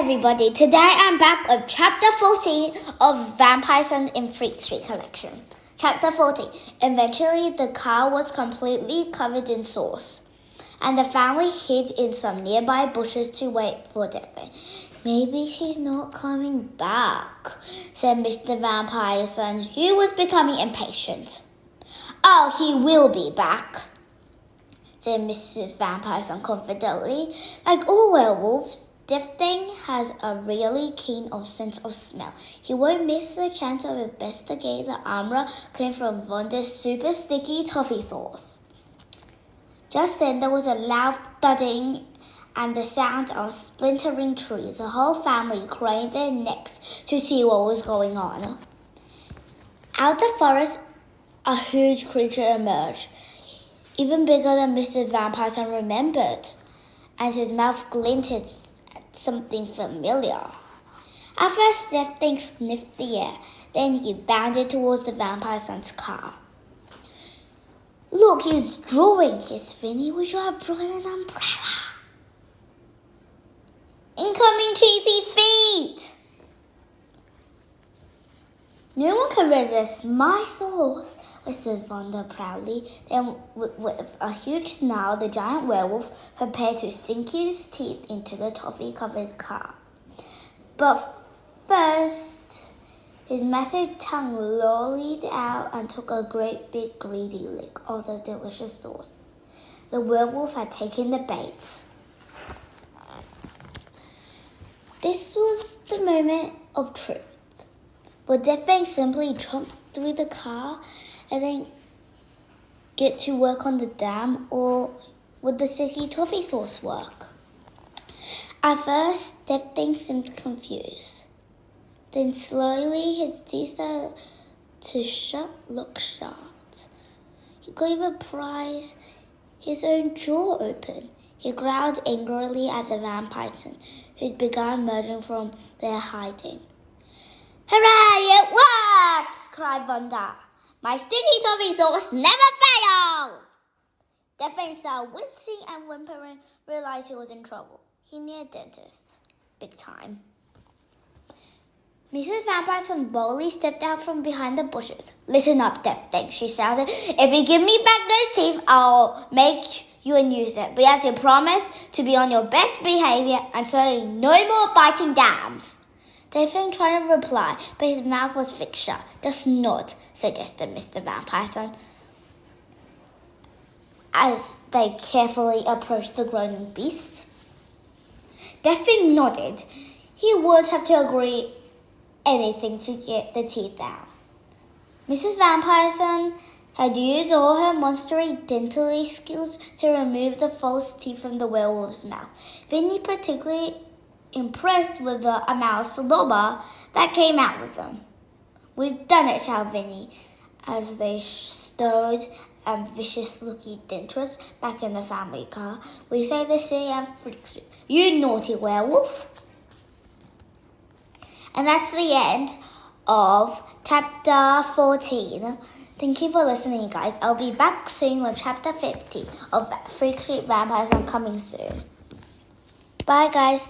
everybody, today I'm back with chapter 14 of Vampires in Freak Street collection. Chapter 14. Eventually the car was completely covered in sauce, and the family hid in some nearby bushes to wait for Devin. Maybe she's not coming back, said Mr. Vampire, who was becoming impatient. Oh, he will be back, said Mrs. Vampire confidently. Like all werewolves, Devin has a really keen sense of smell. He won't miss the chance to investigate the armor coming from Vonda's super sticky toffee sauce. Just then there was a loud thudding and the sound of splintering trees. The whole family craned their necks to see what was going on. Out of the forest, a huge creature emerged, even bigger than Mr. Vampire remembered, and his mouth glinted at something familiar. At first, Devin sniffed the air, then he bounded towards the vampire's car. Look, he's drawing, hissed Vinny. We should have brought an umbrella. Incoming cheesy feet! No one can resist my sauce, whispered Vonda proudly. Then, with a huge snarl, the giant werewolf prepared to sink his teeth into the toffee-covered car. But first, his massive tongue lolled out and took a great big greedy lick of the delicious sauce. The werewolf had taken the bait. This was the moment of truth. Would Devin simply jump through the car and then get to work on the dam, or would the sticky toffee sauce work? At first, Devin seemed confused. Then slowly his teeth started to look shut. He could even prise his own jaw open. He growled angrily at the vampires who'd begun emerging from their hiding. Hooray, it works! Cried Vonda. My sticky toffee sauce never fails! Devin started wincing and whimpering, realized he was in trouble. He needed a dentist. Big time. Mrs. Vampire boldly stepped out from behind the bushes. Listen up, Devin, she shouted. If you give me back those teeth, I'll make you a nuisance. But you have to promise to be on your best behavior and so no more biting dams. Devin tried to reply, but his mouth was fixed shut. Just nod, suggested Mr. Vampire, as they carefully approached the groaning beast. Devin nodded. He would have to agree anything to get the teeth out. Mrs. Vampire had used all her monstery dentally skills to remove the false teeth from the werewolf's mouth. Vinny particularly impressed with the amount of slobber that came out with them. We've done it, shouted Vinny, as they stowed a vicious-looking dentist back in the family car. We saved the city and Freak Street. You naughty werewolf! And that's the end of chapter 14. Thank you for listening, guys. I'll be back soon with chapter 50 of Freak Street Vampires. I'm coming soon. Bye, guys.